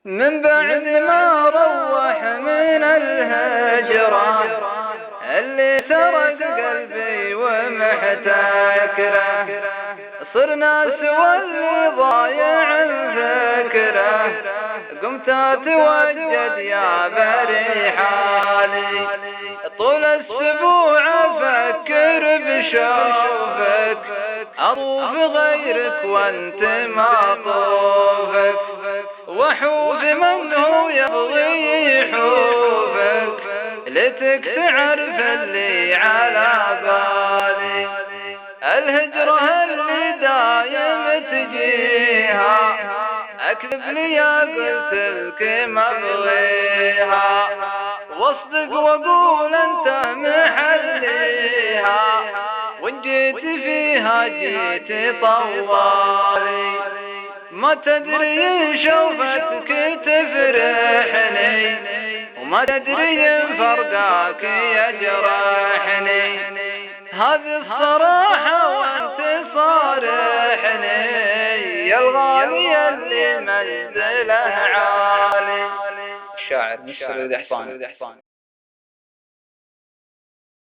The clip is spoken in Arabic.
من بعد ما روح من الهجرة اللي سرق قلبي ومحتكره، صرنا سوى اللي ضايع ذكره، قمت اتوجد يا بري حالي، طول الاسبوع افكر بشوفك، اطوف غيرك وانت ما طوفك، وحوف من هو يبغي يحوفك، لتك تعرف اللي على بالي، الهجرة اللي دايم تجيها، اكذب لي قلت لك ما ابغيها، واصدق واقول انت محليها، وان جيت فيها جيت طوالي، ما تدري شوفتك تفرحني، وما تدري فرقاك يجرحني، هذه الصراحة وانت صارحني، يا الغالي اللي منزله عالي. الشاعر مشتري دحصان.